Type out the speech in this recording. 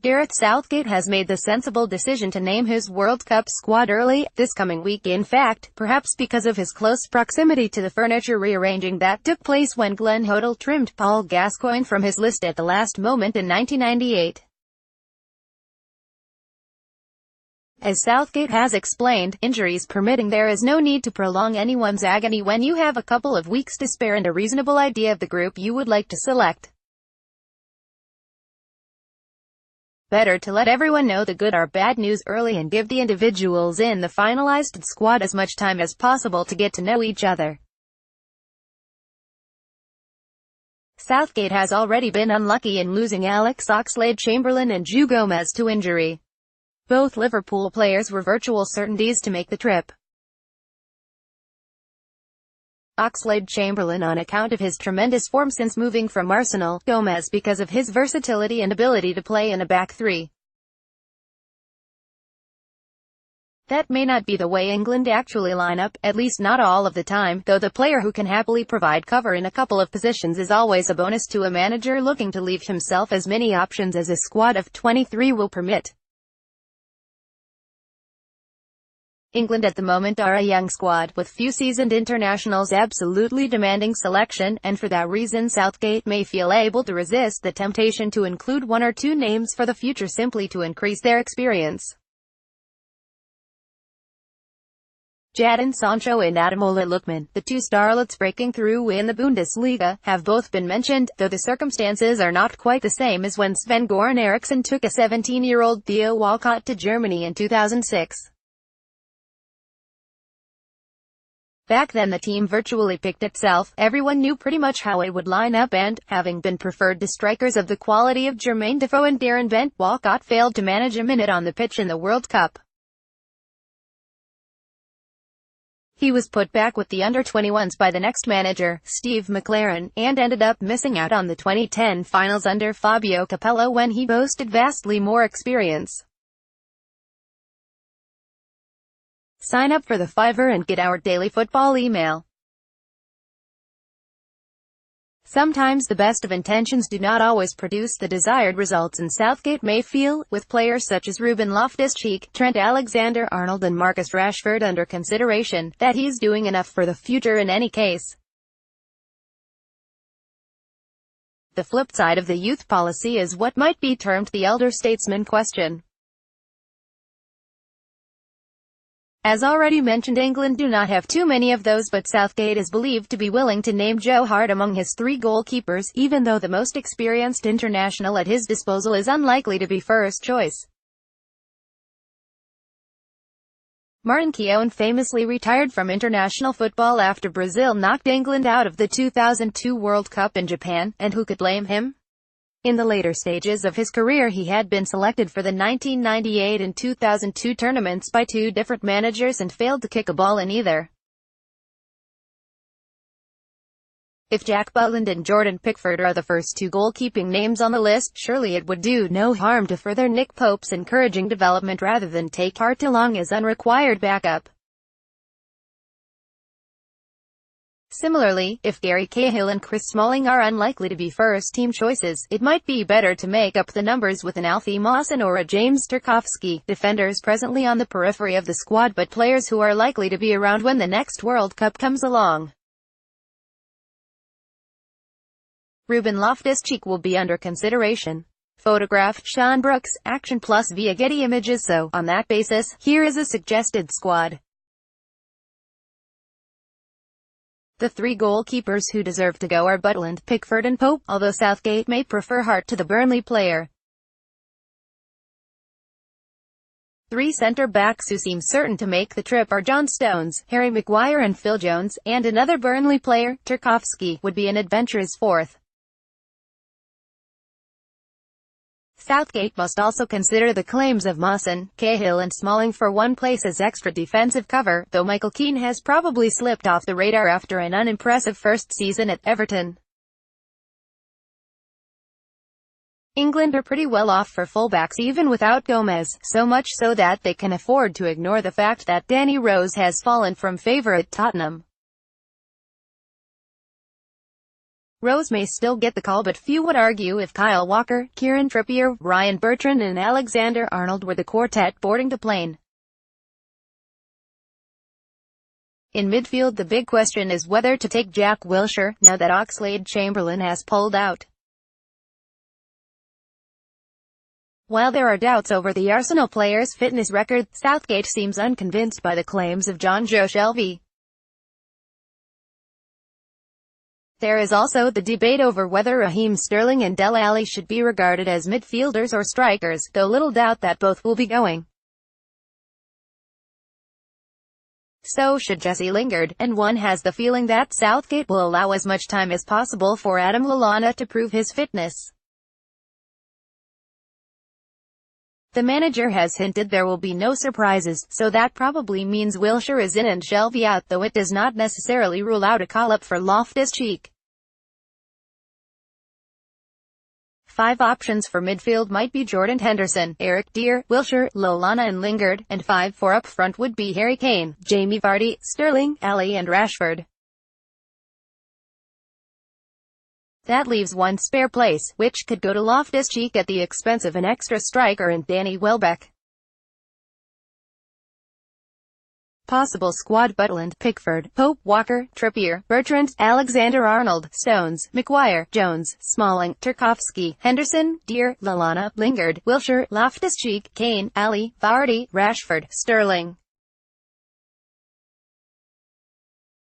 Gareth Southgate has made the sensible decision to name his World Cup squad early, this coming week in fact, perhaps because of his close proximity to the furniture rearranging that took place when Glenn Hoddle trimmed Paul Gascoigne from his list at the last moment in 1998. As Southgate has explained, injuries permitting, there is no need to prolong anyone's agony when you have a couple of weeks to spare and a reasonable idea of the group you would like to select. Better to let everyone know the good or bad news early and give the individuals in the finalized squad as much time as possible to get to know each other. Southgate has already been unlucky in losing Alex Oxlade-Chamberlain and Joe Gomez to injury. Both Liverpool players were virtual certainties to make the trip. Oxlade-Chamberlain on account of his tremendous form since moving from Arsenal, Gomez because of his versatility and ability to play in a back three. That may not be the way England actually line up, at least not all of the time, though the player who can happily provide cover in a couple of positions is always a bonus to a manager looking to leave himself as many options as a squad of 23 will permit. England at the moment are a young squad, with few seasoned internationals absolutely demanding selection, and for that reason Southgate may feel able to resist the temptation to include one or two names for the future simply to increase their experience. Jadon Sancho and Ademola Lookman, the two starlets breaking through in the Bundesliga, have both been mentioned, though the circumstances are not quite the same as when Sven-Göran Eriksson took a 17-year-old Theo Walcott to Germany in 2006. Back then the team virtually picked itself, everyone knew pretty much how it would line up and, having been preferred to strikers of the quality of Jermaine Defoe and Darren Bent, Walcott failed to manage a minute on the pitch in the World Cup. He was put back with the under-21s by the next manager, Steve McLaren, and ended up missing out on the 2010 finals under Fabio Capello when he boasted vastly more experience. Sign up for the Fiverr and get our daily football email. Sometimes the best of intentions do not always produce the desired results, and Southgate may feel, with players such as Ruben Loftus-Cheek, Trent Alexander-Arnold and Marcus Rashford under consideration, that he's doing enough for the future in any case. The flip side of the youth policy is what might be termed the elder statesman question. As already mentioned, England do not have too many of those, but Southgate is believed to be willing to name Joe Hart among his three goalkeepers, even though the most experienced international at his disposal is unlikely to be first choice. Martin Keown famously retired from international football after Brazil knocked England out of the 2002 World Cup in Japan, and who could blame him? In the later stages of his career he had been selected for the 1998 and 2002 tournaments by two different managers and failed to kick a ball in either. If Jack Butland and Jordan Pickford are the first two goalkeeping names on the list, surely it would do no harm to further Nick Pope's encouraging development rather than take Hart along as unrequired backup. Similarly, if Gary Cahill and Chris Smalling are unlikely to be first-team choices, it might be better to make up the numbers with an Alfie Mawson or a James Tarkowski, defenders presently on the periphery of the squad but players who are likely to be around when the next World Cup comes along. Ruben Loftus-Cheek will be under consideration. Photograph, Sean Brooks, Action Plus via Getty Images. So, on that basis, here is a suggested squad. The three goalkeepers who deserve to go are Butland, Pickford and Pope, although Southgate may prefer Hart to the Burnley player. Three centre-backs who seem certain to make the trip are John Stones, Harry Maguire and Phil Jones, and another Burnley player, Tarkowski, would be an adventurous fourth. Southgate must also consider the claims of Mawson, Cahill and Smalling for one place as extra defensive cover, though Michael Keane has probably slipped off the radar after an unimpressive first season at Everton. England are pretty well off for fullbacks even without Gomez, so much so that they can afford to ignore the fact that Danny Rose has fallen from favour at Tottenham. Rose may still get the call, but few would argue if Kyle Walker, Kieran Trippier, Ryan Bertrand and Alexander-Arnold were the quartet boarding the plane. In midfield, the big question is whether to take Jack Wilshere, now that Oxlade-Chamberlain has pulled out. While there are doubts over the Arsenal player's fitness record, Southgate seems unconvinced by the claims of Jonjo Shelvey. There is also the debate over whether Raheem Sterling and Dele Alli should be regarded as midfielders or strikers, though little doubt that both will be going. So should Jesse Lingard, and one has the feeling that Southgate will allow as much time as possible for Adam Lallana to prove his fitness. The manager has hinted there will be no surprises, so that probably means Wilshere is in and Shelvey out, though it does not necessarily rule out a call-up for Loftus-Cheek. 5 options for midfield might be Jordan Henderson, Eric Dier, Wilshere, Lallana and Lingard, and 5 for up front would be Harry Kane, Jamie Vardy, Sterling, Alli and Rashford. That leaves one spare place, which could go to Loftus-Cheek at the expense of an extra striker in Danny Welbeck. Possible squad: Butland, Pickford, Pope, Walker, Trippier, Bertrand, Alexander-Arnold, Stones, Maguire, Jones, Smalling, Tarkowski, Henderson, Dier, Lallana, Lingard, Wilshere, Loftus-Cheek, Kane, Alli, Vardy, Rashford, Sterling.